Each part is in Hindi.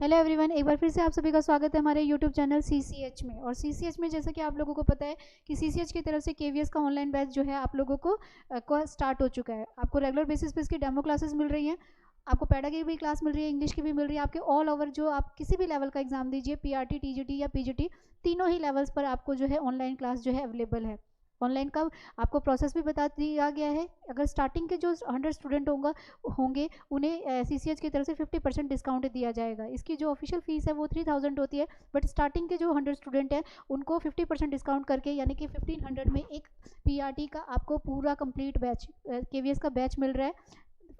हेलो एवरीवन, एक बार फिर से आप सभी का स्वागत है हमारे यूट्यूब चैनल सीसीएच में। और सीसीएच में जैसा कि आप लोगों को पता है कि सीसीएच की तरफ से केवीएस का ऑनलाइन बैच जो है आप लोगों को स्टार्ट हो चुका है। आपको रेगुलर बेसिस पे इसकी डेमो क्लासेस मिल रही हैं, आपको पैडा की भी क्लास मिल रही है, इंग्लिश की भी मिल रही है। आपके ऑल ओवर जो आप किसी भी लेवल का एग्जाम दीजिए, पीआरटी, टीजीटी या पीजीटी, तीनों ही लेवल्स पर आपको जो है ऑनलाइन क्लास जो है अवेलेबल है। ऑनलाइन का आपको प्रोसेस भी बता दिया गया है। अगर स्टार्टिंग के जो 100 स्टूडेंट होंगे उन्हें सीसीएच की तरफ से 50% डिस्काउंट दिया जाएगा। इसकी जो ऑफिशियल फीस है वो 3000 होती है, बट स्टार्टिंग के जो 100 स्टूडेंट हैं उनको 50% डिस्काउंट करके यानी कि 1500 में एक पीआरटी का आपको पूरा कंप्लीट बैच, केवीएस का बैच मिल रहा है।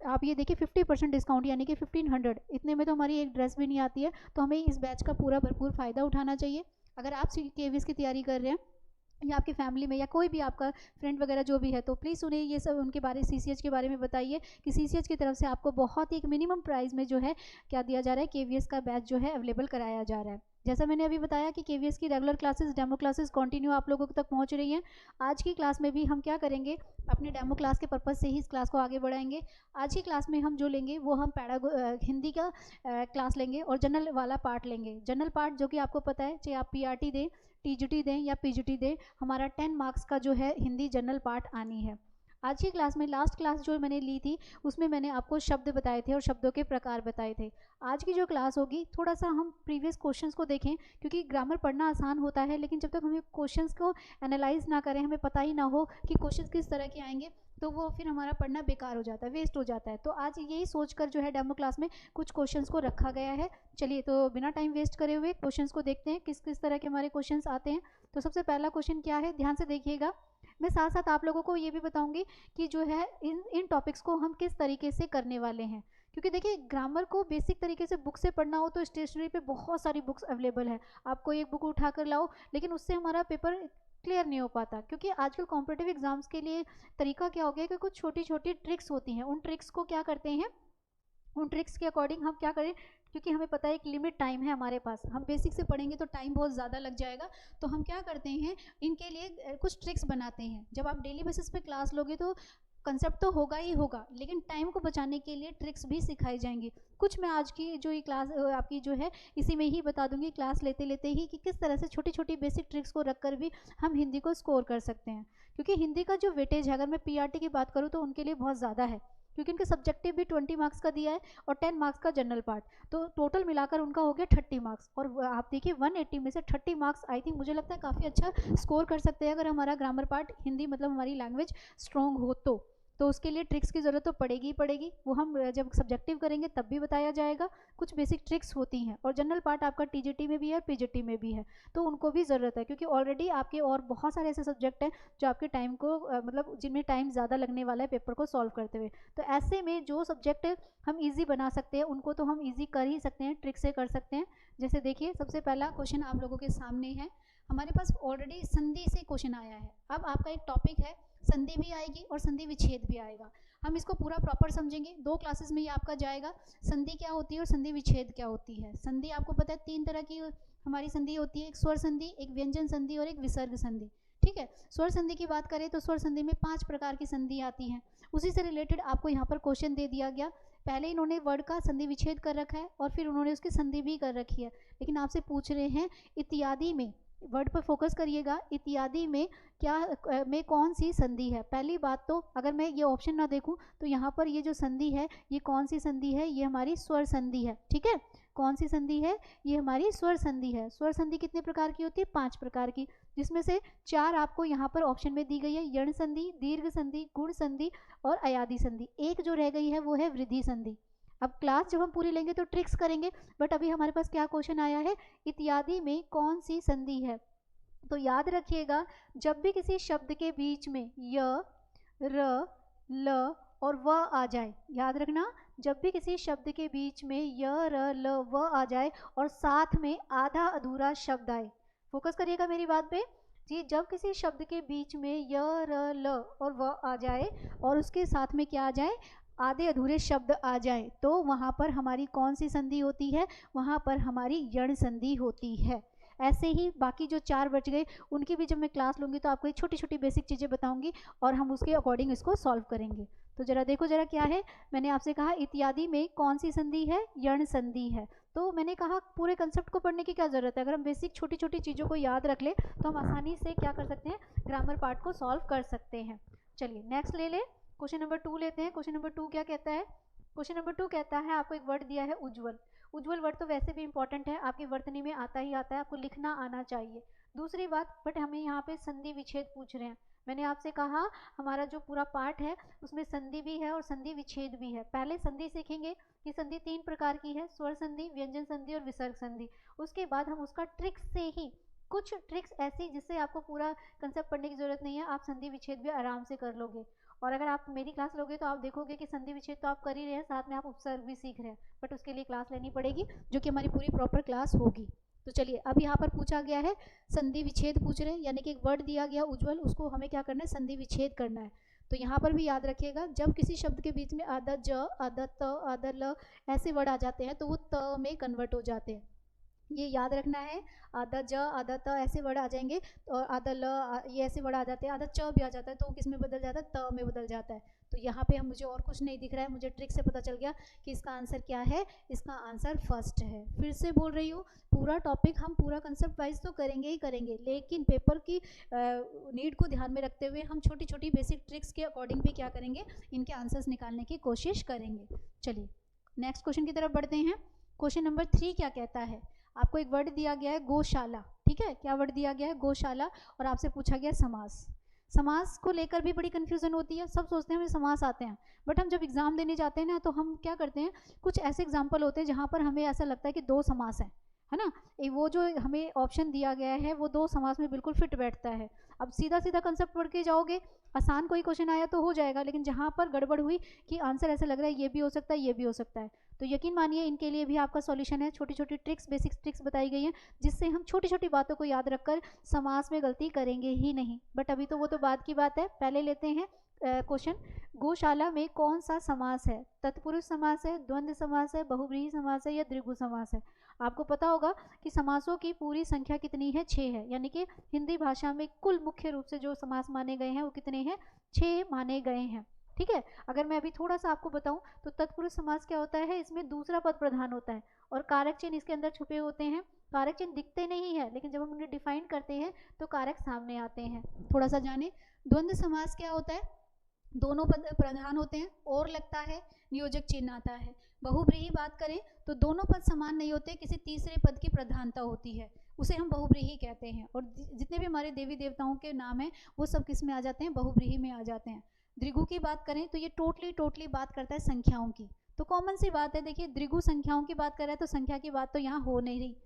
आप ये देखिए 50% डिस्काउंट यानी कि 1500, इतने में तो हमारी एक ड्रेस भी नहीं आती है। तो हमें इस बैच का पूरा भरपूर फ़ायदा उठाना चाहिए। अगर आप केवीएस की तैयारी कर रहे हैं या आपकी फैमिली में या कोई भी आपका फ्रेंड वगैरह जो भी है, तो प्लीज़ उन्हें ये सब उनके बारे सीसीएच के बारे में बताइए कि सीसीएच की तरफ से आपको बहुत ही एक मिनिमम प्राइस में जो है क्या दिया जा रहा है, केवीएस का बैच जो है अवेलेबल कराया जा रहा है। जैसा मैंने अभी बताया कि केवीएस की regular classes, demo classes continue आप लोगों तक पहुंच रही हैं। आज की क्लास में भी हम क्या करेंगे, अपने डेमो क्लास के पर्पज़ से ही इस क्लास को आगे बढ़ाएंगे। आज की क्लास में हम जो लेंगे वो हम हिंदी का क्लास लेंगे और जनरल वाला पार्ट लेंगे। जनरल पार्ट जो कि आपको पता है, चाहे आप पीआरटी दें, टीजीटी दें या पीजीटी दें, हमारा 10 मार्क्स का जो है हिंदी जनरल पार्ट आनी है। आज की क्लास में, लास्ट क्लास जो मैंने ली थी उसमें मैंने आपको शब्द बताए थे और शब्दों के प्रकार बताए थे। आज की जो क्लास होगी थोड़ा सा हम प्रीवियस क्वेश्चंस को देखें, क्योंकि ग्रामर पढ़ना आसान होता है लेकिन जब तक हमें क्वेश्चंस को एनालाइज ना करें, हमें पता ही ना हो कि क्वेश्चंस किस तरह के आएंगे, तो वो फिर हमारा पढ़ना बेकार हो जाता है, वेस्ट हो जाता है। तो आज यही सोचकर जो है डेमो क्लास में कुछ क्वेश्चंस को रखा गया है। चलिए, तो बिना टाइम वेस्ट करे हुए क्वेश्चंस को देखते हैं किस किस तरह के हमारे क्वेश्चंस आते हैं। तो सबसे पहला क्वेश्चन क्या है, ध्यान से देखिएगा। मैं साथ साथ आप लोगों को ये भी बताऊंगी कि जो है इन टॉपिक्स को हम किस तरीके से करने वाले हैं। क्योंकि देखिए, ग्रामर को बेसिक तरीके से बुक से पढ़ना हो तो स्टेशनरी पे बहुत सारी बुक्स अवेलेबल है। आप कोई एक बुक उठा कर लाओ, लेकिन उससे हमारा पेपर क्लियर नहीं हो पाता। क्योंकि आजकल कॉम्पिटिटिव एग्जाम्स के लिए तरीका क्या हो गया कि कुछ छोटी छोटी ट्रिक्स होती हैं, उन ट्रिक्स को क्या करते हैं, उन ट्रिक्स के अकॉर्डिंग हम क्या करें, क्योंकि हमें पता है एक लिमिट टाइम है हमारे पास, हम बेसिक से पढ़ेंगे तो टाइम बहुत ज़्यादा लग जाएगा। तो हम क्या करते हैं, इनके लिए कुछ ट्रिक्स बनाते हैं। जब आप डेली बेसिस पे क्लास लोगे तो कंसेप्ट तो होगा ही होगा, लेकिन टाइम को बचाने के लिए ट्रिक्स भी सिखाई जाएंगी। कुछ मैं आज की जो ये क्लास आपकी जो है इसी में ही बता दूंगी, क्लास लेते लेते ही, कि किस तरह से छोटी छोटी बेसिक ट्रिक्स को रखकर भी हम हिंदी को स्कोर कर सकते हैं। क्योंकि हिंदी का जो वेटेज है, अगर मैं पीआरटी की बात करूँ तो उनके लिए बहुत ज़्यादा है, क्योंकि उनके सब्जेक्टिव भी 20 मार्क्स का दिया है और 10 मार्क्स का जनरल पार्ट, तो टोटल मिलाकर उनका हो गया 30 मार्क्स। और आप देखिए 180 में से 30 मार्क्स, आई थिंक मुझे लगता है काफ़ी अच्छा स्कोर कर सकते हैं अगर हमारा ग्रामर पार्ट, हिंदी मतलब हमारी लैंग्वेज स्ट्रॉन्ग हो तो उसके लिए ट्रिक्स की ज़रूरत तो पड़ेगी ही पड़ेगी। वो हम जब सब्जेक्टिव करेंगे तब भी बताया जाएगा। कुछ बेसिक ट्रिक्स होती हैं, और जनरल पार्ट आपका टीजीटी में भी है, पीजीटी में भी है, तो उनको भी ज़रूरत है। क्योंकि ऑलरेडी आपके और बहुत सारे ऐसे सब्जेक्ट हैं जो आपके टाइम को मतलब जिनमें टाइम ज़्यादा लगने वाला है पेपर को सॉल्व करते हुए। तो ऐसे में जो सब्जेक्ट हम ईजी बना सकते हैं उनको तो हम ईजी कर ही सकते हैं, ट्रिक से कर सकते हैं। जैसे देखिए, सबसे पहला क्वेश्चन आप लोगों के सामने है। हमारे पास ऑलरेडी संधि से क्वेश्चन आया है। अब आपका एक टॉपिक है, संधि भी आएगी और संधि विच्छेद भी आएगा। हम इसको पूरा प्रॉपर समझेंगे, 2 क्लासेस में ये आपका जाएगा। संधि क्या होती है और संधि विच्छेद क्या होती है। संधि आपको पता है 3 तरह की हमारी संधि होती है, एक स्वर संधि, एक व्यंजन संधि और एक विसर्ग संधि। ठीक है, स्वर संधि की बात करें तो स्वर संधि में 5 प्रकार की संधि आती हैं। उसी से रिलेटेड आपको यहाँ पर क्वेश्चन दे दिया गया। पहले इन्होंने वर्ड का संधि विच्छेद कर रखा है और फिर उन्होंने उसकी संधि भी कर रखी है, लेकिन आपसे पूछ रहे हैं इत्यादि में, वर्ड पर फोकस करिएगा, इत्यादि में क्या में कौन सी संधि है। पहली बात तो अगर मैं ये ऑप्शन ना देखूं तो यहाँ पर ये जो संधि है ये कौन सी संधि है, ये हमारी स्वर संधि है। ठीक है, कौन सी संधि है, ये हमारी स्वर संधि है। स्वर संधि कितने प्रकार की होती है, 5 प्रकार की, जिसमें से 4 आपको यहाँ पर ऑप्शन में दी गई है, यण संधि, दीर्घ संधि, गुण संधि और अयादि संधि। एक जो रह गई है वो है वृद्धि संधि। अब क्लास जब हम पूरी लेंगे तो ट्रिक्स करेंगे, बट अभी हमारे पास क्या क्वेश्चन आया है, इत्यादि में कौन सी संधि है। तो याद रखिएगा, जब भी किसी शब्द के बीच में य, र, ल और व आ जाए, याद रखना, जब भी किसी शब्द के बीच में य, र, ल, व आ जाए और साथ में आधा अधूरा शब्द आए, फोकस करिएगा मेरी बात पे जी। जब किसी शब्द के बीच में य, र, ल और व आ जाए और उसके साथ में क्या आ जाए, आधे अधूरे शब्द आ जाए, तो वहाँ पर हमारी कौन सी संधि होती है, वहाँ पर हमारी यण संधि होती है। ऐसे ही बाकी जो 4 बच गए उनकी भी जब मैं क्लास लूँगी तो आपको छोटी छोटी बेसिक चीज़ें बताऊंगी और हम उसके अकॉर्डिंग इसको सॉल्व करेंगे। तो जरा देखो, जरा क्या है, मैंने आपसे कहा इत्यादि में कौन सी संधि है, यण संधि है। तो मैंने कहा पूरे कंसेप्ट को पढ़ने की क्या ज़रूरत है, अगर हम बेसिक छोटी छोटी चीज़ों को याद रख ले तो हम आसानी से क्या कर सकते हैं, ग्रामर पार्ट को सॉल्व कर सकते हैं। चलिए नेक्स्ट ले ले, क्वेश्चन नंबर 2 लेते हैं। क्वेश्चन नंबर 2 क्या कहता है, क्वेश्चन नंबर 2 कहता है आपको एक वर्ड दिया है उज्ज्वल। उज्ज्वल वर्ड तो वैसे भी इंपॉर्टेंट है, आपकी वर्तनी में आता ही आता है, आपको लिखना आना चाहिए। दूसरी बात, बट हमें यहाँ पे संधि विच्छेद पूछ रहे हैं। मैंने आपसे कहा हमारा जो पूरा पार्ट है उसमें संधि भी है और संधि विच्छेद भी है। पहले संधि सीखेंगे कि संधि 3 प्रकार की है, स्वर संधि, व्यंजन संधि और विसर्ग संधि। उसके बाद हम उसका ट्रिक्स से ही, कुछ ट्रिक्स ऐसी जिससे आपको पूरा कंसेप्ट पढ़ने की जरूरत नहीं है, आप संधि विच्छेद भी आराम से कर लोगे। और अगर आप मेरी क्लास लोगे तो आप देखोगे कि संधि विच्छेद तो आप कर ही रहे हैं, साथ में आप उपसर्ग भी सीख रहे हैं, बट उसके लिए क्लास लेनी पड़ेगी जो कि हमारी पूरी प्रॉपर क्लास होगी। तो चलिए अब यहाँ पर पूछा गया है संधि विच्छेद पूछ रहे हैं, यानी कि एक वर्ड दिया गया उज्ज्वल, उसको हमें क्या करना है, संधि विच्छेद करना है। तो यहाँ पर भी याद रखिएगा, जब किसी शब्द के बीच में आधा ज, आधा त, आधा ल ऐसे वर्ड आ जाते हैं तो वो त में कन्वर्ट हो जाते हैं, ये याद रखना है। आधा ज, आधा त ऐसे वर्ड आ जाएंगे और आधा ल, ये ऐसे वर्ड आ जाते हैं, आधा च भी आ जाता है तो किस में बदल जाता है, त में बदल जाता है। तो यहाँ पे हम, मुझे और कुछ नहीं दिख रहा है, मुझे ट्रिक से पता चल गया कि इसका आंसर क्या है, इसका आंसर फर्स्ट है। फिर से बोल रही हूँ, पूरा टॉपिक हम पूरा कंसेप्ट वाइज तो करेंगे ही करेंगे, लेकिन पेपर की नीड को ध्यान में रखते हुए हम छोटी छोटी बेसिक ट्रिक्स के अकॉर्डिंग भी क्या करेंगे, इनके आंसर्स निकालने की कोशिश करेंगे। चलिए नेक्स्ट क्वेश्चन की तरफ बढ़ते हैं। क्वेश्चन नंबर 3 क्या कहता है, आपको एक वर्ड दिया गया है गौशाला, ठीक है, क्या वर्ड दिया गया है, गौशाला, और आपसे पूछा गया समास। समास को लेकर भी बड़ी कन्फ्यूजन होती है, सब सोचते हैं हमें समास आते हैं, बट हम जब एग्जाम देने जाते हैं ना तो हम क्या करते हैं, कुछ ऐसे एग्जाम्पल होते हैं जहाँ पर हमें ऐसा लगता है कि 2 समास हैं, है ना, वो जो हमें ऑप्शन दिया गया है वो 2 समास में बिल्कुल फिट बैठता है। अब सीधा सीधा कंसेप्ट पढ़ के जाओगे, आसान कोई क्वेश्चन आया तो हो जाएगा, लेकिन जहाँ पर गड़बड़ हुई कि आंसर ऐसा लग रहा है ये भी हो सकता है ये भी हो सकता है, तो यकीन मानिए इनके लिए भी आपका सॉल्यूशन है। छोटी छोटी ट्रिक्स, बेसिक ट्रिक्स बताई गई हैं जिससे हम छोटी छोटी बातों को याद रखकर समास में गलती करेंगे ही नहीं। बट अभी तो वो तो बाद की बात है, पहले लेते हैं क्वेश्चन। गौशाला में कौन सा समास है, तत्पुरुष समास है, द्वंद्व समास है, बहुव्रीहि समास है या द्विगु समास है। आपको पता होगा कि समासों की पूरी संख्या कितनी है, 6 है, यानी कि हिंदी भाषा में कुल मुख्य रूप से जो समास माने गए हैं वो कितने हैं, 6 माने गए हैं, ठीक है। अगर मैं अभी थोड़ा सा आपको बताऊं तो तत्पुरुष समास क्या होता है, इसमें दूसरा पद प्रधान होता है और कारक चिन्ह इसके अंदर छुपे होते हैं। कारक चिन्ह दिखते नहीं है, लेकिन जब हम उन्हें डिफाइन करते हैं तो कारक सामने आते हैं। थोड़ा सा जाने, द्वंद्व समास क्या होता है, दोनों पद प्रधान होते हैं और लगता है, नियोजक चिन्ह आता है। बहुव्रीहि बात करें तो दोनों पद समान नहीं होते, किसी तीसरे पद की प्रधानता होती है, उसे हम बहुव्रीहि कहते हैं। और जितने भी हमारे देवी देवताओं के नाम हैं वो सब किस में आ जाते हैं, बहुव्रीहि में आ जाते हैं। द्विगु की बात करें तो ये टोटली बात करता है संख्याओं की, तो कॉमन सी बात है, देखिए द्विगु संख्याओं की बात कर रहा है तो संख्या की बात तो यहाँ हो नहीं रही,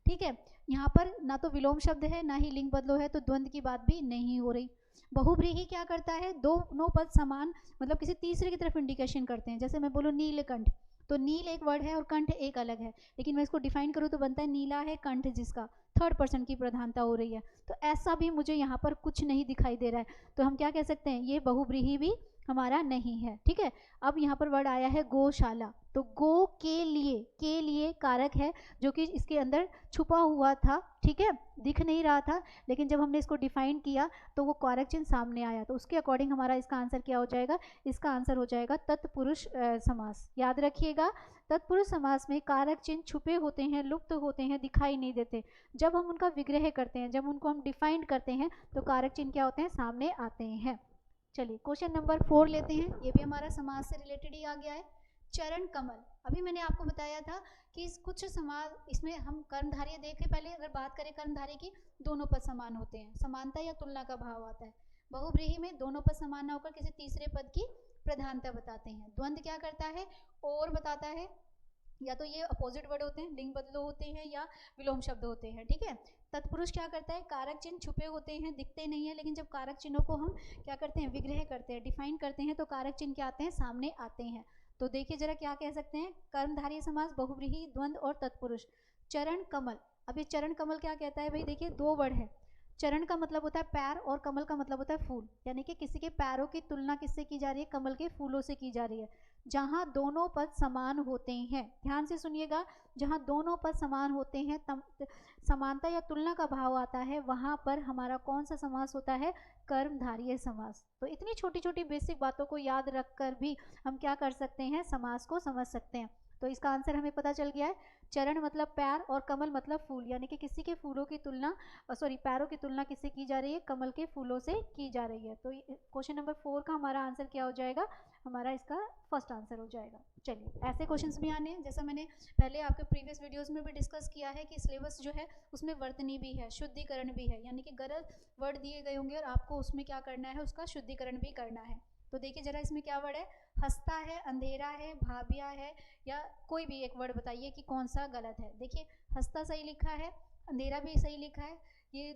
ठीक है। यहाँ पर ना तो विलोम शब्द है ना ही लिंग बदलो है, तो द्वंद्व की बात भी नहीं हो रही। बहुव्रीहि क्या करता है, दोनों पद समान, मतलब किसी तीसरे की तरफ इंडिकेशन करते हैं। जैसे मैं बोलूँ नीलकंठ, तो नील एक वर्ड है और कंठ एक अलग है, लेकिन मैं इसको डिफाइन करूँ तो बनता है नीला है कंठ, जिसका थर्ड पर्सन की प्रधानता हो रही है। तो ऐसा भी मुझे यहाँ पर कुछ नहीं दिखाई दे रहा है, तो हम क्या कह सकते हैं, ये बहुव्रीहि भी हमारा नहीं है, ठीक है। अब यहाँ पर वर्ड आया है गौशाला, तो गो के लिए कारक है जो कि इसके अंदर छुपा हुआ था, ठीक है, दिख नहीं रहा था, लेकिन जब हमने इसको डिफाइन किया तो वो कारक चिन्ह सामने आया, तो उसके अकॉर्डिंग हमारा इसका आंसर क्या हो जाएगा, इसका आंसर हो जाएगा तत्पुरुष समास। याद रखिएगा, तत्पुरुष समास में कारक चिन्ह छुपे होते हैं, लुप्त होते हैं, दिखाई नहीं देते। जब हम उनका विग्रह करते हैं, जब उनको हम डिफाइन करते हैं तो कारक चिन्ह क्या होते हैं, सामने आते हैं। चलिए क्वेश्चन नंबर 4 लेते हैं, ये भी हमारा समास से रिलेटेड ही आ गया है। चरण कमल, अभी मैंने आपको बताया था कि कुछ समास, इसमें हम कर्मधारय देखें, पहले अगर बात करें कर्मधारय की, दोनों पद समान होते हैं, समानता या तुलना का भाव आता है। बहुव्रीहि में दोनों पद समान न होकर किसी तीसरे पद की प्रधानता बताते हैं। द्वंद्व क्या करता है, और बताता है, या तो ये अपोजिट वर्ड होते हैं, लिंग बदलो होते हैं या विलोम शब्द होते हैं, ठीक है। तत्पुरुष क्या करता है, कारक चिन्ह छुपे होते हैं, दिखते नहीं है, लेकिन जब कारक चिन्हों को हम क्या करते हैं, विग्रह करते हैं, डिफाइन करते हैं, तो कारक चिन्ह क्या आते हैं, सामने आते हैं। तो देखिए जरा क्या कह सकते हैं, कर्मधारय समास, बहुव्रीहि, द्वंद्व और तत्पुरुष। चरण कमल, अब ये चरण कमल क्या कहता है भाई, देखिए 2 वर्ड है। चरण का मतलब होता है पैर और कमल का मतलब होता है फूल, यानी कि किसी के पैरों की तुलना किससे की जा रही है, कमल के फूलों से की जा रही है। जहाँ दोनों पद समान होते हैं, ध्यान से सुनिएगा, जहाँ दोनों पद समान होते हैं, समानता या तुलना का भाव आता है, वहाँ पर हमारा कौन सा समास होता है, कर्मधारय समास। तो इतनी छोटी छोटी बेसिक बातों को याद रखकर भी हम क्या कर सकते हैं, समास को समझ सकते हैं। तो इसका आंसर हमें पता चल गया है, चरण मतलब पैर और कमल मतलब फूल, यानी कि किसी के फूलों की तुलना पैरों की तुलना किससे की जा रही है, कमल के फूलों से की जा रही है। तो क्वेश्चन नंबर 4 का हमारा आंसर क्या हो जाएगा, हमारा इसका फर्स्ट आंसर हो जाएगा। चलिए ऐसे क्वेश्चंस भी आने हैं, जैसा मैंने पहले आपके प्रीवियस वीडियोस में भी डिस्कस किया है कि सिलेबस जो है उसमें वर्तनी भी है, शुद्धिकरण भी है, यानी कि गलत वर्ड दिए गए होंगे और आपको उसमें क्या करना है, उसका शुद्धिकरण भी करना है। तो देखिए जरा इसमें क्या वर्ड है, हंसता है, अंधेरा है, भाभिया है, या कोई भी एक वर्ड बताइए कि कौन सा गलत है। देखिए हंसता सही लिखा है, अंधेरा भी सही लिखा है, ये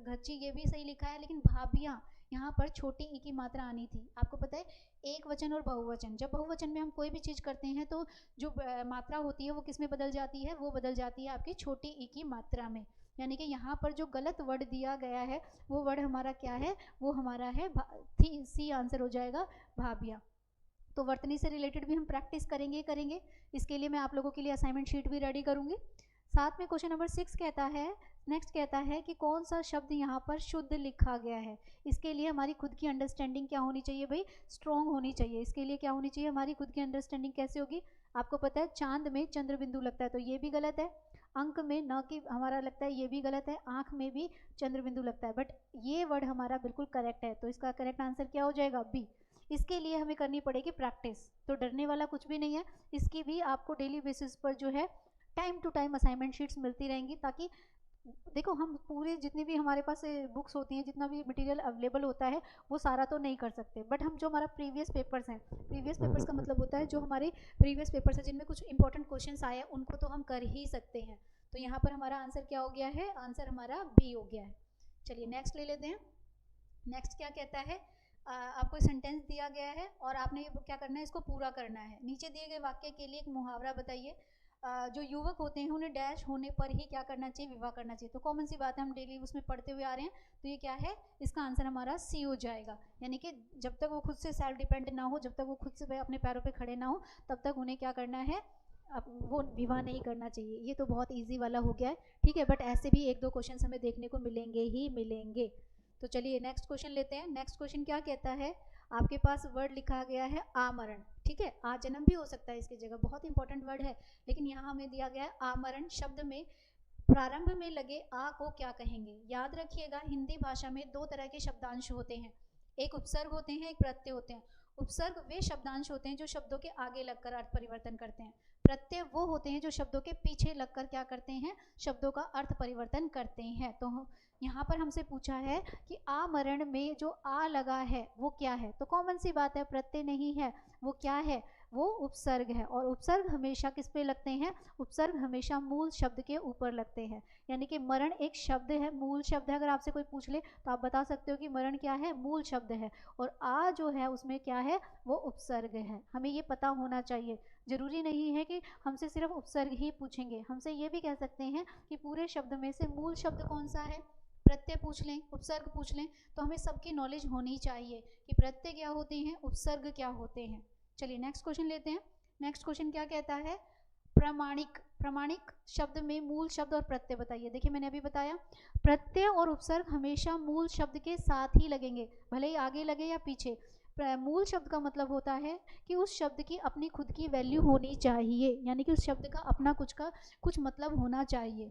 घच्ची ये भी सही लिखा है, लेकिन भाभिया यहाँ पर छोटी ई की मात्रा आनी थी। आपको पता है एक वचन और बहुवचन, जब बहुवचन में हम कोई भी चीज़ करते हैं तो जो मात्रा होती है वो किस में बदल जाती है, वो बदल जाती है आपकी छोटी ई की मात्रा में। यानी कि यहाँ पर जो गलत वर्ड दिया गया है वो वर्ड हमारा क्या है, वो हमारा है सी आंसर हो जाएगा, भाभिया। तो वर्तनी से रिलेटेड भी हम प्रैक्टिस करेंगे। इसके लिए मैं आप लोगों के लिए असाइनमेंट शीट भी रेडी करूँगी। साथ में क्वेश्चन नंबर 6 कहता है, नेक्स्ट कहता है कि कौन सा शब्द यहाँ पर शुद्ध लिखा गया है। इसके लिए हमारी खुद की अंडरस्टैंडिंग क्या होनी चाहिए भाई, स्ट्रॉन्ग होनी चाहिए। इसके लिए क्या होनी चाहिए, हमारी खुद की अंडरस्टैंडिंग कैसे होगी, आपको पता है चांद में चंद्र बिंदु लगता है तो ये भी गलत है, अंक में न कि हमारा लगता है ये भी गलत है, आँख में भी चंद्र बिंदु लगता है, बट ये वर्ड हमारा बिल्कुल करेक्ट है। तो इसका करेक्ट आंसर क्या हो जाएगा, बी। इसके लिए हमें करनी पड़ेगी प्रैक्टिस, तो डरने वाला कुछ भी नहीं है। इसकी भी आपको डेली बेसिस पर जो है time to time assignment sheets मिलती रहेंगी, ताकि देखो हम पूरे जितनी भी हमारे पास बुक्स होती हैं, जितना भी मटेरियल अवेलेबल होता है वो सारा तो नहीं कर सकते, बट हम जो हमारा प्रीवियस पेपर्स हैं, प्रीवियस पेपर्स का मतलब होता है जो हमारे प्रीवियस पेपर्स हैं जिनमें कुछ इंपॉर्टेंट क्वेश्चंस आए हैं उनको तो हम कर ही सकते हैं। तो यहाँ पर हमारा आंसर क्या हो गया है, आंसर हमारा बी हो गया है। चलिए नेक्स्ट ले लेते हैं। नेक्स्ट क्या कहता है, आपको सेंटेंस दिया गया है और आपने क्या करना है, इसको पूरा करना है। नीचे दिए गए वाक्य के लिए एक मुहावरा बताइए। जो युवक होते हैं उन्हें डैश होने पर ही क्या करना चाहिए, विवाह करना चाहिए। तो कॉमन सी बात है, हम डेली उसमें पढ़ते हुए आ रहे हैं, तो ये क्या है, इसका आंसर हमारा सी हो जाएगा। यानी कि जब तक वो खुद से सेल्फ डिपेंड ना हो, जब तक वो खुद से अपने पैरों पे खड़े ना हो, तब तक उन्हें क्या करना है, अब वो विवाह नहीं करना चाहिए। ये तो बहुत ईजी वाला हो गया है, ठीक है, बट ऐसे भी एक दो क्वेश्चन हमें देखने को मिलेंगे ही मिलेंगे। तो चलिए नेक्स्ट क्वेश्चन लेते हैं। नेक्स्ट क्वेश्चन क्या कहता है, आपके पास वर्ड लिखा गया है आमरण, ठीक है, आ जन्म भी हो सकता है इसकी जगह, बहुत इंपॉर्टेंट वर्ड है, लेकिन यहाँ हमें दिया गया है आमरण। शब्द में प्रारंभ में लगे आ को क्या कहेंगे। याद रखिएगा हिंदी भाषा में दो तरह के शब्दांश होते हैं, एक उपसर्ग होते हैं, एक प्रत्यय होते हैं। उपसर्ग वे शब्दांश होते हैं जो शब्दों के आगे लगकर अर्थ परिवर्तन करते हैं, प्रत्यय वो होते हैं जो शब्दों के पीछे लगकर क्या करते हैं, शब्दों का अर्थ परिवर्तन करते हैं। तो यहाँ पर हमसे पूछा है कि आमरण में जो आ लगा है वो क्या है, तो कॉमन सी बात है, प्रत्यय नहीं है, वो क्या है, वो उपसर्ग है। और उपसर्ग हमेशा किस पे लगते हैं, उपसर्ग हमेशा मूल शब्द के ऊपर लगते हैं। यानी कि मरण एक शब्द है, मूल शब्द है। अगर आपसे कोई पूछ ले तो आप बता सकते हो कि मरण क्या है, मूल शब्द है, और आ जो है उसमें क्या है, वो उपसर्ग है। हमें ये पता होना चाहिए। जरूरी नहीं है कि हमसे सिर्फ उपसर्ग ही पूछेंगे, हमसे ये भी कह सकते हैं कि पूरे शब्द में से मूल शब्द कौन सा है, प्रत्यय पूछ लें, उपसर्ग पूछ लें। तो हमें सबकी नॉलेज होनी चाहिए कि प्रत्यय क्या होते हैं, उपसर्ग क्या होते हैं। चलिए नेक्स्ट क्वेश्चन लेते हैं। नेक्स्ट क्वेश्चन क्या कहता है, प्रामाणिक। प्रामाणिक शब्द में मूल शब्द और प्रत्यय बताइए। देखिए मैंने अभी बताया प्रत्यय और उपसर्ग हमेशा मूल शब्द के साथ ही लगेंगे, भले ही आगे लगे या पीछे। मूल शब्द का मतलब होता है कि उस शब्द की अपनी खुद की वैल्यू होनी चाहिए, यानी कि उस शब्द का अपना कुछ मतलब होना चाहिए।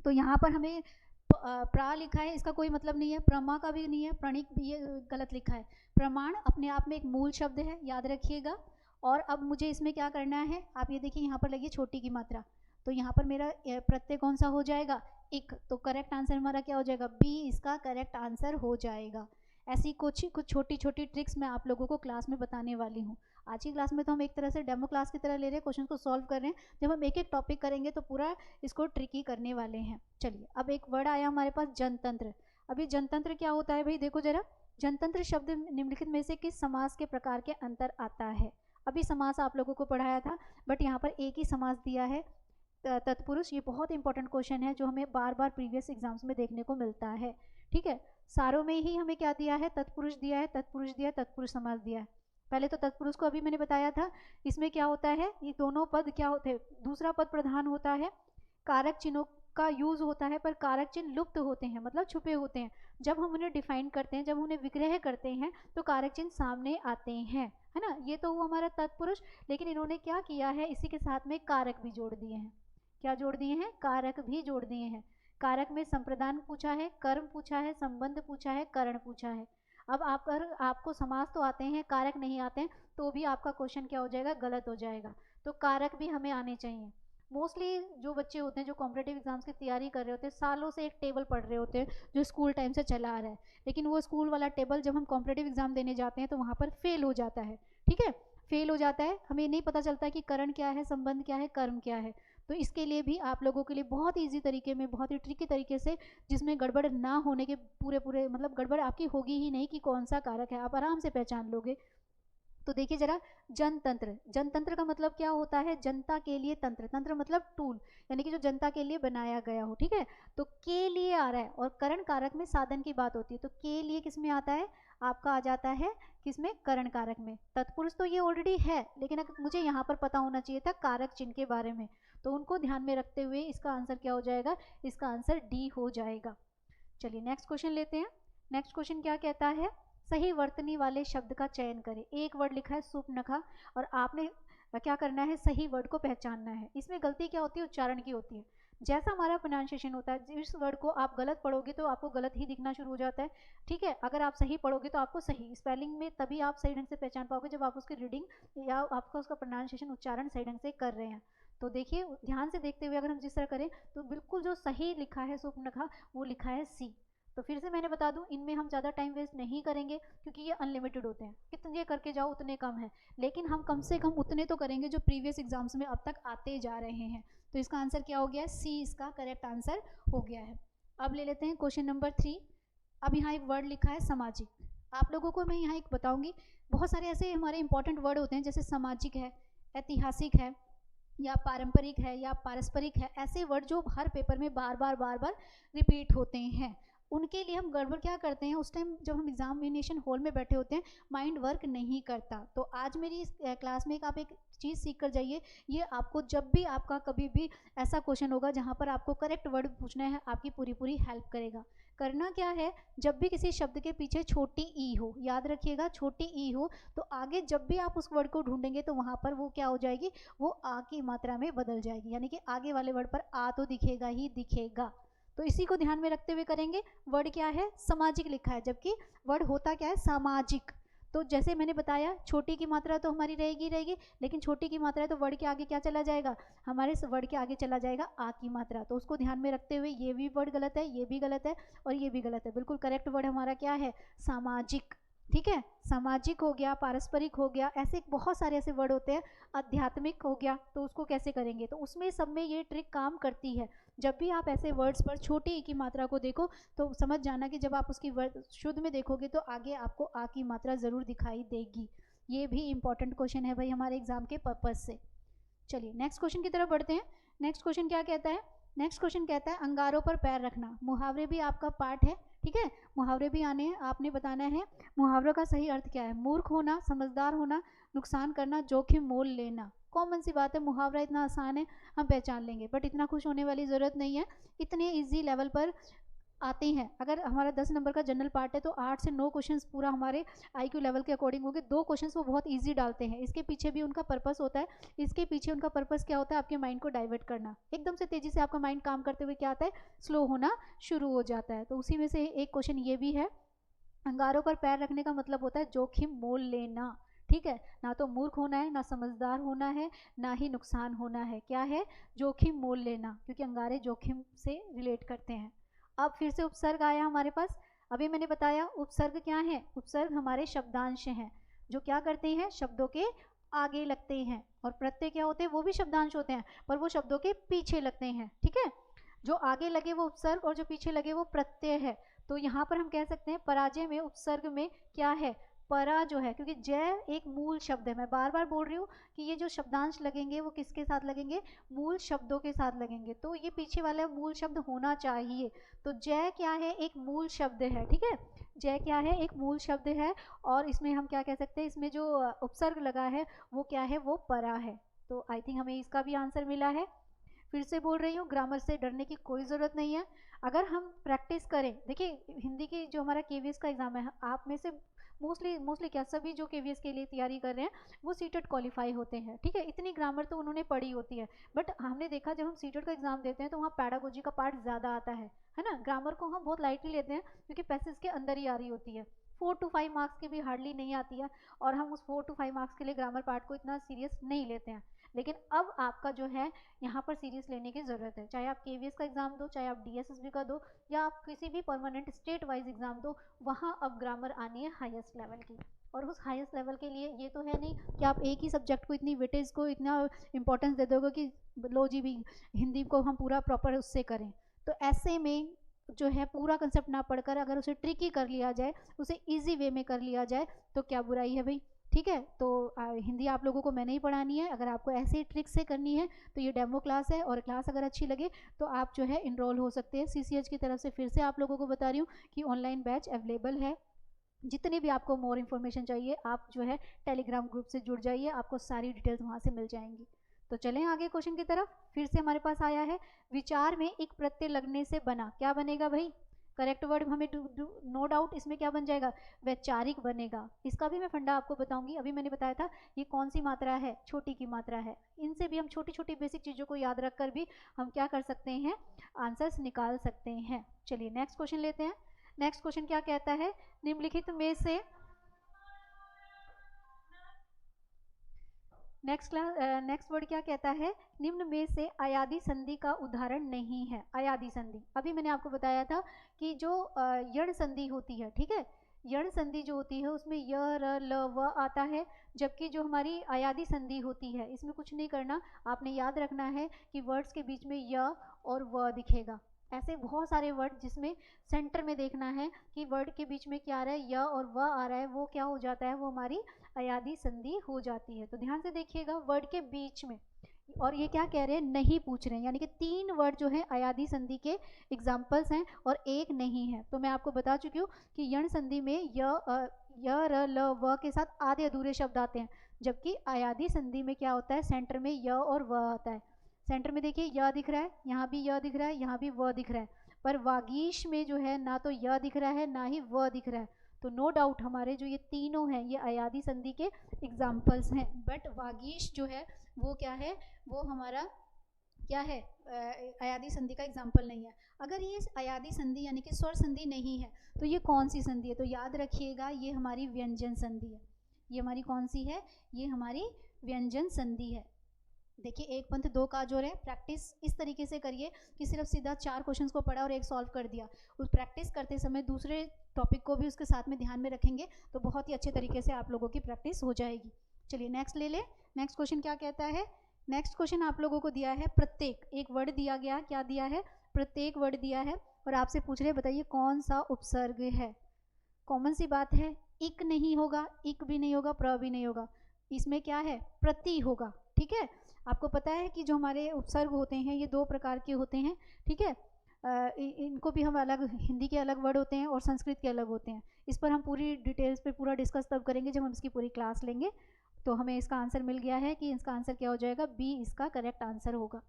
तो यहाँ पर हमें प्रा लिखा है, इसका कोई मतलब नहीं है, प्रमा का भी नहीं है, प्रणिक भी ये गलत लिखा है। प्रमाण अपने आप में एक मूल शब्द है, याद रखिएगा। और अब मुझे इसमें क्या करना है, आप ये देखिए यहाँ पर लगी छोटी की मात्रा, तो यहाँ पर मेरा प्रत्यय कौन सा हो जाएगा, इक। तो करेक्ट आंसर हमारा क्या हो जाएगा, बी इसका करेक्ट आंसर हो जाएगा। ऐसी कुछ छोटी छोटी ट्रिक्स मैं आप लोगों को क्लास में बताने वाली हूँ। आज की क्लास में तो हम एक तरह से डेमो क्लास की तरह ले रहे हैं, क्वेश्चन को सॉल्व कर रहे हैं। जब हम एक एक टॉपिक करेंगे तो पूरा इसको ट्रिकी करने वाले हैं। चलिए अब एक वर्ड आया हमारे पास, जनतंत्र। अभी जनतंत्र क्या होता है भाई, देखो जरा, जनतंत्र शब्द निम्नलिखित में से किस समास के प्रकार के अंतर आता है। अभी समास आप लोगों को पढ़ाया था, बट यहाँ पर एक ही समास दिया है, तत्पुरुष। ये बहुत इंपॉर्टेंट क्वेश्चन है जो हमें बार बार प्रीवियस एग्जाम्स में देखने को मिलता है, ठीक है। सारों में ही हमें क्या दिया है, तत्पुरुष दिया है, तत्पुरुष दिया है, तत्पुरुष समास दिया है। पहले तो तत्पुरुष को अभी मैंने बताया था, इसमें क्या होता है, ये दोनों पद क्या होते हैं, दूसरा पद प्रधान होता है, कारक चिन्हों का यूज होता है, पर कारक चिन्ह लुप्त होते हैं, मतलब छुपे होते हैं। जब हम उन्हें डिफाइन करते हैं, जब उन्हें विग्रह करते हैं, तो कारक चिन्ह सामने आते हैं, है ना। ये तो हुआ हमारा तत्पुरुष, लेकिन इन्होंने क्या किया है, इसी के साथ में कारक भी जोड़ दिए हैं। क्या जोड़ दिए हैं, कारक भी जोड़ दिए हैं। कारक में संप्रदान पूछा है, कर्म पूछा है, संबंध पूछा है, करण पूछा है। अब आप अगर आपको समास तो आते हैं, कारक नहीं आते हैं, तो भी आपका क्वेश्चन क्या हो जाएगा, गलत हो जाएगा। तो कारक भी हमें आने चाहिए। मोस्टली जो बच्चे होते हैं जो कॉम्पिटेटिव एग्जाम्स की तैयारी कर रहे होते हैं, सालों से एक टेबल पढ़ रहे होते हैं जो स्कूल टाइम से चला आ रहा है, लेकिन वो स्कूल वाला टेबल जब हम कॉम्पिटेटिव एग्जाम देने जाते हैं तो वहाँ पर फेल हो जाता है। ठीक है, फेल हो जाता है, हमें नहीं पता चलता कि करण क्या है, संबंध क्या है, कर्म क्या है। तो इसके लिए भी आप लोगों के लिए बहुत ईजी तरीके में, बहुत ही ट्रिकी तरीके से, जिसमें गड़बड़ ना होने के पूरे पूरे मतलब गड़बड़ आपकी होगी ही नहीं कि कौन सा कारक है, आप आराम से पहचान लोगे। तो देखिए जरा, जनतंत्र, जनतंत्र का मतलब क्या होता है, जनता के लिए तंत्र, तंत्र मतलब टूल, यानी कि जो जनता के लिए बनाया गया हो। ठीक है, तो के लिए आ रहा है, और करण कारक में साधन की बात होती है, तो के लिए किस में आता है, आपका आ जाता है किसमें, करण कारक में। तत्पुरुष तो ये ऑलरेडी है, लेकिन अगर मुझे यहाँ पर पता होना चाहिए था कारक चिन्ह के बारे में, तो उनको ध्यान में रखते हुए इसका आंसर क्या हो जाएगा, इसका आंसर डी हो जाएगा। चलिए नेक्स्ट क्वेश्चन लेते हैं। नेक्स्ट क्वेश्चन क्या कहता है, सही वर्तनी वाले शब्द का चयन करें। एक वर्ड लिखा है सुपनखा, और आपने क्या करना है, सही वर्ड को पहचानना है। इसमें गलती क्या होती है, उच्चारण की होती है। जैसा हमारा प्रोनाउंसिएशन होता है, जिस वर्ड को आप गलत पढ़ोगे तो आपको गलत ही दिखना शुरू हो जाता है। ठीक है, अगर आप सही पढ़ोगे तो आपको सही स्पेलिंग में, तभी आप सही ढंग से पहचान पाओगे जब आप उसकी रीडिंग या आपका उसका प्रोनाउंसिएशन, उच्चारण सही ढंग से कर रहे हैं। तो देखिए ध्यान से देखते हुए अगर हम जिस तरह करें, तो बिल्कुल जो सही लिखा है सुपनखा, वो लिखा है सी। तो फिर से मैंने बता दूं, इनमें हम ज़्यादा टाइम वेस्ट नहीं करेंगे, क्योंकि ये अनलिमिटेड होते हैं, कितने करके जाओ उतने कम है, लेकिन हम कम से कम उतने तो करेंगे जो प्रीवियस एग्जाम्स में अब तक आते जा रहे हैं। तो इसका आंसर क्या हो गया, सी इसका करेक्ट आंसर हो गया है। अब ले लेते हैं क्वेश्चन नंबर 3। अब यहाँ एक वर्ड लिखा है सामाजिक। आप लोगों को मैं यहाँ एक बताऊंगी, बहुत सारे ऐसे हमारे इंपॉर्टेंट वर्ड होते हैं, जैसे सामाजिक है, ऐतिहासिक है, या पारंपरिक है, या पारस्परिक है। ऐसे वर्ड जो हर पेपर में बार बार रिपीट होते हैं, उनके लिए हम गड़बड़ क्या करते हैं, उस टाइम जब हम एग्जामिनेशन हॉल में बैठे होते हैं, माइंड वर्क नहीं करता। तो आज मेरी इस क्लास में आप एक चीज़ सीख कर जाइए, ये आपको जब भी आपका कभी भी ऐसा क्वेश्चन होगा जहाँ पर आपको करेक्ट वर्ड पूछना है, आपकी पूरी हेल्प करेगा। करना क्या है, जब भी किसी शब्द के पीछे छोटी ई हो, याद रखिएगा छोटी ई हो, तो आगे जब भी आप उस वर्ड को ढूंढेंगे तो वहाँ पर वो क्या हो जाएगी, वो आ की मात्रा में बदल जाएगी, यानी कि आगे वाले वर्ड पर आ तो दिखेगा ही दिखेगा। तो इसी को ध्यान में रखते हुए करेंगे। वर्ड क्या है, सामाजिक लिखा है, जबकि वर्ड होता क्या है, सामाजिक। तो जैसे मैंने बताया, छोटी की मात्रा तो हमारी रहेगी, लेकिन छोटी की मात्रा है तो वर्ड के आगे क्या चला जाएगा, हमारे वर्ड के आगे चला जाएगा आ की मात्रा। तो उसको ध्यान में रखते हुए ये भी वर्ड गलत है, ये भी गलत है, और ये भी गलत है। बिल्कुल करेक्ट वर्ड हमारा क्या है, सामाजिक। ठीक है, सामाजिक हो गया, पारस्परिक हो गया, ऐसे बहुत सारे ऐसे वर्ड होते हैं। आध्यात्मिक हो गया, तो उसको कैसे करेंगे, तो उसमें सब में ये ट्रिक काम करती है। जब भी आप ऐसे वर्ड्स पर छोटी ई की मात्रा को देखो, तो समझ जाना कि जब आप उसकी वर्ड शुद्ध में देखोगे तो आगे आपको आ की मात्रा ज़रूर दिखाई देगी। ये भी इंपॉर्टेंट क्वेश्चन है भाई हमारे एग्जाम के पर्पज़ से। चलिए नेक्स्ट क्वेश्चन की तरफ बढ़ते हैं। नेक्स्ट क्वेश्चन क्या कहता है, नेक्स्ट क्वेश्चन कहता है अंगारों पर पैर रखना। मुहावरे भी आपका पार्ट है, ठीक है, मुहावरे भी आने हैं, आपने बताना है मुहावरों का सही अर्थ क्या है। मूर्ख होना, समझदार होना, नुकसान करना, जोखिम मोल लेना। कॉमन सी बात है, मुहावरा इतना आसान है, हम पहचान लेंगे, बट इतना खुश होने वाली ज़रूरत नहीं है, इतने ईजी लेवल पर आते हैं। अगर हमारा 10 नंबर का जनरल पार्ट है तो 8 से 9 क्वेश्चंस पूरा हमारे आईक्यू लेवल के अकॉर्डिंग होंगे। 2 क्वेश्चंस वो बहुत इजी डालते हैं, इसके पीछे भी उनका पर्पस होता है। इसके पीछे उनका पर्पस क्या होता है, आपके माइंड को डाइवर्ट करना। एकदम से तेजी से आपका माइंड काम करते हुए क्या आता है, स्लो होना शुरू हो जाता है। तो उसी में से एक क्वेश्चन ये भी है, अंगारों पर पैर रखने का मतलब होता है जोखिम मोल लेना। ठीक है, ना तो मूर्ख होना है, ना समझदार होना है, ना ही नुकसान होना है। क्या है, जोखिम मोल लेना, क्योंकि अंगारे जोखिम से रिलेट करते हैं। अब फिर से उपसर्ग आया हमारे पास। अभी मैंने बताया उपसर्ग क्या है, उपसर्ग हमारे शब्दांश हैं जो क्या करते हैं, शब्दों के आगे लगते हैं। और प्रत्यय क्या होते हैं, वो भी शब्दांश होते हैं, पर वो शब्दों के पीछे लगते हैं। ठीक है, जो आगे लगे वो उपसर्ग और जो पीछे लगे वो प्रत्यय है। तो यहाँ पर हम कह सकते हैं पराजय में उपसर्ग में क्या है, परा जो है, क्योंकि जय एक मूल शब्द है। मैं बार बार बोल रही हूँ कि ये जो शब्दांश लगेंगे वो किसके साथ लगेंगे, मूल शब्दों के साथ लगेंगे। तो ये पीछे वाला मूल शब्द होना चाहिए। तो जय क्या है, एक मूल शब्द है। ठीक है, जय क्या है, एक मूल शब्द है, और इसमें हम क्या कह सकते हैं, इसमें जो उपसर्ग लगा है वो क्या है, वो परा है। तो आई थिंक हमें इसका भी आंसर मिला है। फिर से बोल रही हूँ, ग्रामर से डरने की कोई ज़रूरत नहीं है। अगर हम प्रैक्टिस करें, देखिए हिंदी की जो हमारा केवीएस का एग्ज़ाम है, आप में से मोस्टली क्या सभी जो केवीएस के लिए तैयारी कर रहे हैं वो सीटेट क्वालिफाई होते हैं, ठीक है। इतनी ग्रामर तो उन्होंने पढ़ी होती है, बट हमने देखा जब हम सीटेट का एग्जाम देते हैं तो वहाँ पैडागोजी का पार्ट ज़्यादा आता है ना। ग्रामर को हम बहुत लाइटली लेते हैं क्योंकि पैसेज के अंदर ही आ रही होती है, 4 to 5 मार्क्स की भी हार्डली नहीं आती है, और हम उस 4 to 5 मार्क्स के लिए ग्रामर पार्ट को इतना सीरियस नहीं लेते हैं। लेकिन अब आपका जो है यहाँ पर सीरियस लेने की ज़रूरत है, चाहे आप केवीएस का एग्जाम दो, चाहे आप डीएसएसबी का दो, या आप किसी भी परमानेंट स्टेट वाइज एग्जाम दो, वहाँ अब ग्रामर आनी है हाईएस्ट लेवल की। और उस हाईएस्ट लेवल के लिए ये तो है नहीं कि आप एक ही सब्जेक्ट को इतनी वेटेज को इतना इंपॉर्टेंस दे दोगे कि लो जी भी हिंदी को हम पूरा प्रॉपर उससे करें। तो ऐसे में जो है पूरा कंसेप्ट ना पढ़कर अगर उसे ट्रिकी कर लिया जाए, उसे इजी वे में कर लिया जाए, तो क्या बुराई है भाई, ठीक है। तो हिंदी आप लोगों को मैंने ही पढ़ानी है, अगर आपको ऐसे ही ट्रिक से करनी है तो ये डेमो क्लास है, और क्लास अगर अच्छी लगे तो आप जो है इनरोल हो सकते हैं। सीसीएच की तरफ से फिर से आप लोगों को बता रही हूँ कि ऑनलाइन बैच अवेलेबल है। जितनी भी आपको मोर इन्फॉर्मेशन चाहिए आप जो है टेलीग्राम ग्रुप से जुड़ जाइए, आपको सारी डिटेल्स वहाँ से मिल जाएंगी। तो चलें आगे क्वेश्चन की तरफ। फिर से हमारे पास आया है, विचार में एक प्रत्यय लगने से बना, क्या बनेगा भाई, करेक्ट वर्ड हमें नो डाउट इसमें क्या बन जाएगा, वैचारिक बनेगा। इसका भी मैं फंडा आपको बताऊंगी, अभी मैंने बताया था ये कौन सी मात्रा है, छोटी की मात्रा है। इनसे भी हम छोटी छोटी बेसिक चीज़ों को याद रख कर भी हम क्या कर सकते हैं, आंसर्स निकाल सकते हैं। चलिए नेक्स्ट क्वेश्चन लेते हैं। नेक्स्ट क्वेश्चन क्या कहता है, निम्नलिखित में से नेक्स्ट वर्ड क्या कहता है, निम्न में से अयादी संधि का उदाहरण नहीं है। अयादी संधि अभी मैंने आपको बताया था कि जो यण संधि होती है, ठीक है, यण संधि जो होती है उसमें य र ल व आता है, जबकि जो हमारी अयादी संधि होती है इसमें कुछ नहीं करना, आपने याद रखना है कि वर्ड्स के बीच में य और व दिखेगा। ऐसे बहुत सारे वर्ड जिसमें सेंटर में देखना है कि वर्ड के बीच में क्या आ रहा है, य और व आ रहा है, वो क्या हो जाता है, वो हमारी अयादी संधि हो जाती है। तो ध्यान से देखिएगा वर्ड के बीच में, और ये क्या कह रहे हैं, नहीं पूछ रहे हैं, यानी कि 3 वर्ड जो है अयादी संधि के एग्जाम्पल्स हैं और एक नहीं है। तो मैं आपको बता चुकी हूँ कि यण संधि में य र ल व के साथ आधे अधूरे शब्द आते हैं, जबकि अयादी संधि में क्या होता है, सेंटर में य और व आता है। सेंटर में देखिए य दिख रहा है, यहाँ भी य दिख रहा है, यहाँ भी व दिख रहा है, पर वागीश में जो है ना तो य दिख रहा है ना ही व दिख रहा है। तो नो डाउट हमारे जो ये तीनों हैं ये अयादी संधि के एग्जाम्पल्स हैं, बट वागीश जो है वो क्या है, वो हमारा क्या है, अयादी संधि का एग्जाम्पल नहीं है। अगर ये अयादी संधि यानी कि स्वर संधि नहीं है तो ये कौन सी संधि है, तो याद रखिएगा ये हमारी व्यंजन संधि है। ये हमारी कौन सी है, ये हमारी व्यंजन संधि है। देखिए एक पंथ दो काज हो रहे हैं, प्रैक्टिस इस तरीके से करिए कि सिर्फ सीधा 4 क्वेश्चंस को पढ़ा और एक सॉल्व कर दिया। उस प्रैक्टिस करते समय दूसरे टॉपिक को भी उसके साथ में ध्यान में रखेंगे तो बहुत ही अच्छे तरीके से आप लोगों की प्रैक्टिस हो जाएगी। चलिए नेक्स्ट ले ले। नेक्स्ट क्वेश्चन क्या कहता है, नेक्स्ट क्वेश्चन आप लोगों को दिया है प्रत्येक, एक वर्ड दिया गया, क्या दिया है, प्रत्येक वर्ड दिया है, और आपसे पूछ रहे बताइए कौन सा उपसर्ग है। कॉमन सी बात है, इक नहीं होगा, इक भी नहीं होगा, प्र भी नहीं होगा, इसमें क्या है, प्रति होगा, ठीक है। आपको पता है कि जो हमारे उपसर्ग होते हैं ये 2 प्रकार के होते हैं, ठीक है। इनको भी हम अलग, हिंदी के अलग वर्ड होते हैं और संस्कृत के अलग होते हैं। इस पर हम पूरी डिटेल्स पे पूरा डिस्कस तब करेंगे जब हम इसकी पूरी क्लास लेंगे। तो हमें इसका आंसर मिल गया है कि इसका आंसर क्या हो जाएगा, बी इसका करेक्ट आंसर होगा।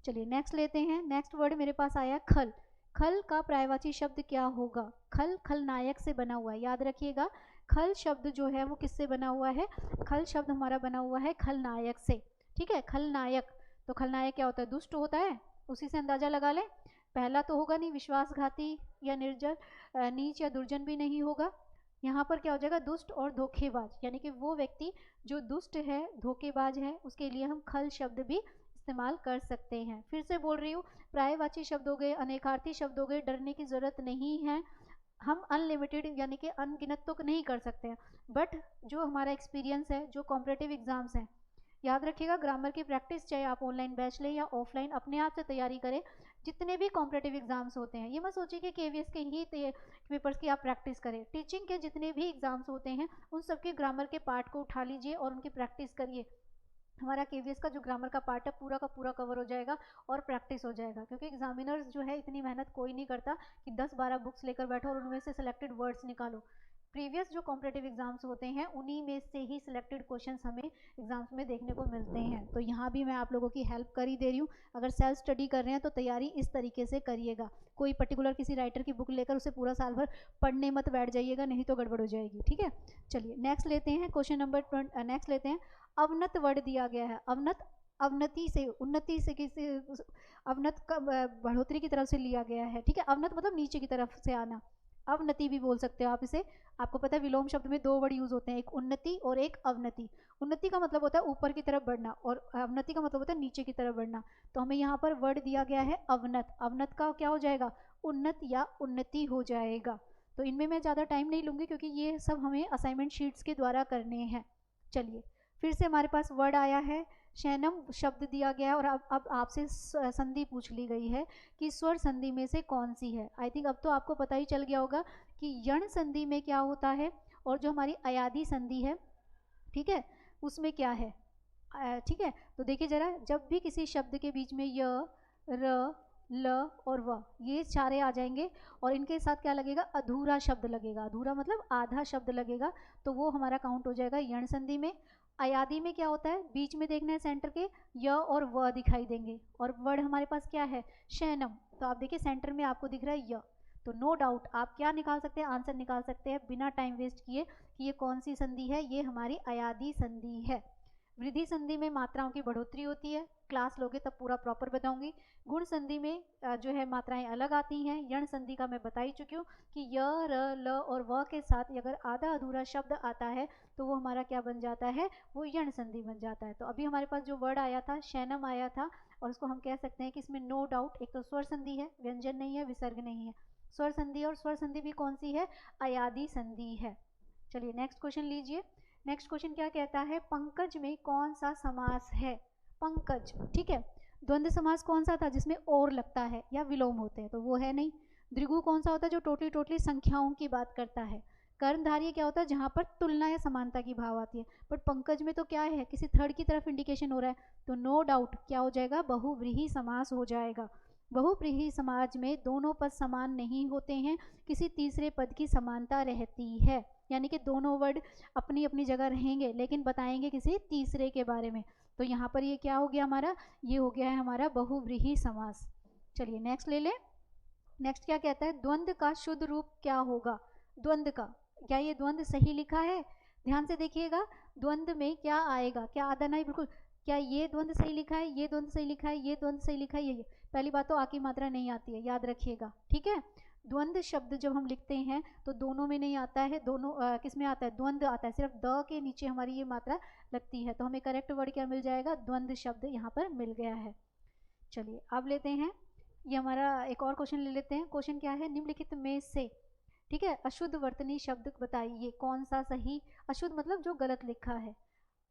चलिए नेक्स्ट लेते हैं। नेक्स्ट वर्ड मेरे पास आया खल। खल का पर्यायवाची शब्द क्या होगा, खल खलनायक से बना हुआ है, याद रखिएगा खल शब्द जो है वो किससे बना हुआ है, खल शब्द हमारा बना हुआ है खलनायक से, ठीक है। खलनायक, तो खलनायक क्या होता है, दुष्ट होता है, उसी से अंदाजा लगा लें। पहला तो होगा नहीं विश्वासघाती या निर्जल, नीच या दुर्जन भी नहीं होगा। यहाँ पर क्या हो जाएगा, दुष्ट और धोखेबाज, यानी कि वो व्यक्ति जो दुष्ट है, धोखेबाज है, उसके लिए हम खल शब्द भी इस्तेमाल कर सकते हैं। फिर से बोल रही हूँ, पर्यायवाची शब्द हो गए, अनेकार्थी शब्द हो गए, डरने की ज़रूरत नहीं है। हम अनलिमिटेड यानी कि अनगिनत तो नहीं कर सकते हैं, बट जो हमारा एक्सपीरियंस है, जो कॉम्पिटिटिव एग्जाम्स हैं, याद रखिएगा ग्रामर की प्रैक्टिस चाहे आप ऑनलाइन बैच लें या ऑफलाइन अपने आप से तैयारी करें, जितने भी कॉम्पिटिटिव एग्जाम्स होते हैं, ये मत सोचिए कि केवीएस के ही पेपर्स की आप प्रैक्टिस करें, टीचिंग के जितने भी एग्जाम्स होते हैं उन सबके ग्रामर के पार्ट को उठा लीजिए और उनकी प्रैक्टिस करिए। हमारा केवीएस का जो ग्रामर का पार्ट है पूरा का पूरा कवर हो जाएगा और प्रैक्टिस हो जाएगा, क्योंकि एग्जामिनर्स जो है इतनी मेहनत कोई नहीं करता कि 10-12 बुक्स लेकर बैठो और उनमें से सिलेक्टेड वर्ड्स निकालो। प्रीवियस जो कॉम्पिटेटिव एग्जाम्स होते हैं उन्हीं में से ही सिलेक्टेड क्वेश्चंस हमें एग्जाम्स में देखने को मिलते हैं। तो यहाँ भी मैं आप लोगों की हेल्प कर ही दे रही हूँ। अगर सेल्फ स्टडी कर रहे हैं तो तैयारी इस तरीके से करिएगा। कोई पर्टिकुलर किसी राइटर की बुक लेकर उसे पूरा साल भर पढ़ने मत बैठ जाइएगा, नहीं तो गड़बड़ हो जाएगी। ठीक है, चलिए नेक्स्ट लेते हैं क्वेश्चन नंबर नेक्स्ट लेते हैं। अवनत वर्ड दिया गया है। अवनत अवनति से उन्नति से किसी अवनत का बढ़ोतरी की तरफ से लिया गया है। ठीक है, अवनत मतलब नीचे की तरफ से आना, अवनति भी बोल सकते हो आप इसे। आपको पता है विलोम शब्द में दो वर्ड यूज होते हैं, एक उन्नति और एक अवनति। उन्नति का मतलब होता है ऊपर की तरफ बढ़ना और अवनति का मतलब होता है नीचे की तरफ बढ़ना। तो हमें यहाँ पर वर्ड दिया गया है अवनत। अवनत का क्या हो जाएगा, उन्नत या उन्नति हो जाएगा। तो इनमें मैं ज़्यादा टाइम नहीं लूँगी क्योंकि ये सब हमें असाइनमेंट शीट्स के द्वारा करने हैं। चलिए फिर से हमारे पास वर्ड आया है, शैनम शब्द दिया गया है और अब आपसे संधि पूछ ली गई है कि स्वर संधि में से कौन सी है। आई थिंक अब तो आपको पता ही चल गया होगा कि यण संधि में क्या होता है और जो हमारी अयादी संधि है, ठीक है, उसमें क्या है। ठीक है, तो देखिए जरा, जब भी किसी शब्द के बीच में य, र, ल और व ये चारे आ जाएंगे और इनके साथ क्या लगेगा, अधूरा शब्द लगेगा। अधूरा मतलब आधा शब्द लगेगा, तो वो हमारा काउंट हो जाएगा यण संधि में। अयादी में क्या होता है, बीच में देखना है सेंटर के य और व दिखाई देंगे और वर्ड हमारे पास क्या है, शैनम। तो आप देखिए सेंटर में आपको दिख रहा है य, तो नो डाउट आप क्या निकाल सकते हैं, आंसर निकाल सकते हैं बिना टाइम वेस्ट किए कि ये कौन सी संधि है, ये हमारी अयादी संधि है। वृद्धि संधि में मात्राओं की बढ़ोतरी होती है, क्लास लोगे तब पूरा प्रॉपर बताऊंगी। गुण संधि में जो है मात्राएं अलग आती हैं। यण संधि का मैं बता ही चुकी हूँ कि य, र, ल और व के साथ अगर आधा अधूरा शब्द आता है तो वो हमारा क्या बन जाता है, वो यण संधि बन जाता है। तो अभी हमारे पास जो वर्ड आया था शैनम आया था और उसको हम कह सकते हैं कि इसमें नो डाउट एक तो स्वर संधि है, व्यंजन नहीं है, विसर्ग नहीं है। स्वर संधि और स्वर संधि भी कौन सी है, अयादी संधि है। चलिए नेक्स्ट क्वेश्चन लीजिए। नेक्स्ट क्वेश्चन क्या कहता है, पंकज में कौन सा समास है। पंकज, ठीक है, द्वंद्व समास कौन सा था जिसमें और लगता है या विलोम होते हैं, तो वो है नहीं। द्विगु कौन सा होता है जो टोटली संख्याओं की बात करता है। कर्णधारीय क्या होता है जहां पर तुलना या समानता की भाव आती है। बट पंकज में तो क्या है, किसी थर्ड की तरफ इंडिकेशन हो रहा है, तो नो डाउट क्या हो जाएगा, बहुव्रीहि समास हो जाएगा। बहुव्रीहि समाज में दोनों पद समान नहीं होते हैं, किसी तीसरे पद की समानता रहती है। यानी कि दोनों वर्ड अपनी अपनी जगह रहेंगे लेकिन बताएंगे किसी तीसरे के बारे में। तो यहाँ पर ये क्या हो गया हमारा, ये हो गया है हमारा बहुव्रीहि समास। चलिए नेक्स्ट ले ले। नेक्स्ट क्या कहता है, द्वंद्व का शुद्ध रूप क्या होगा। द्वंद्व का, क्या ये द्वंद्व सही लिखा है, ध्यान से देखिएगा। द्वंद्व में क्या आएगा, क्या आधा नहीं, बिल्कुल, क्या ये द्वंद्व सही लिखा है, ये द्वंद्व सही लिखा है, ये द्वंद्व सही लिखा है, ये पहली बात तो आ की मात्रा नहीं आती है, याद रखिएगा। ठीक है, द्वंद्व शब्द जब हम लिखते हैं तो दोनों में नहीं आता है, दोनों किस में आता है, द्वंद्व आता है, सिर्फ द के नीचे हमारी ये मात्रा लगती है। तो हमें करेक्ट वर्ड क्या मिल जाएगा, द्वंद्व शब्द यहाँ पर मिल गया है। चलिए अब लेते हैं, ये हमारा एक और क्वेश्चन ले लेते हैं। क्वेश्चन क्या है, निम्नलिखित में से, ठीक है, अशुद्ध वर्तनी शब्द बताइए कौन सा सही। अशुद्ध मतलब जो गलत लिखा है,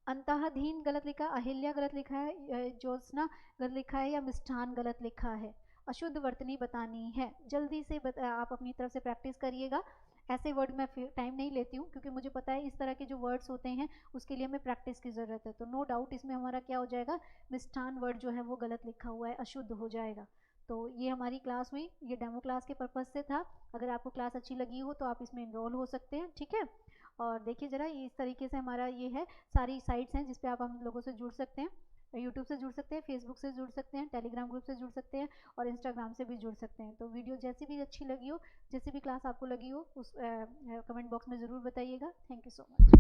अंतःधीन गलत लिखा, अहिल्या गलत लिखा है, ज्योत्सना गलत लिखा है या मिष्ठान गलत लिखा है। अशुद्ध वर्तनी बतानी है, जल्दी से आप अपनी तरफ से प्रैक्टिस करिएगा। ऐसे वर्ड मैं टाइम नहीं लेती हूँ क्योंकि मुझे पता है इस तरह के जो वर्ड्स होते हैं उसके लिए हमें प्रैक्टिस की ज़रूरत है। तो नो डाउट इसमें हमारा क्या हो जाएगा, मिष्ठान वर्ड जो है वो गलत लिखा हुआ है, अशुद्ध हो जाएगा। तो ये हमारी क्लास हुई, ये डेमो क्लास के पर्पज़ से था। अगर आपको क्लास अच्छी लगी हो तो आप इसमें इनरोल हो सकते हैं। ठीक है, और देखिए ज़रा, इस तरीके से हमारा ये है, सारी साइट्स हैं जिस पे आप हम लोगों से जुड़ सकते हैं। यूट्यूब से जुड़ सकते हैं, फेसबुक से जुड़ सकते हैं, टेलीग्राम ग्रुप से जुड़ सकते हैं और इंस्टाग्राम से भी जुड़ सकते हैं। तो वीडियो जैसी भी अच्छी लगी हो, जैसी भी क्लास आपको लगी हो, उस कमेंट बॉक्स में ज़रूर बताइएगा। Thank you so much.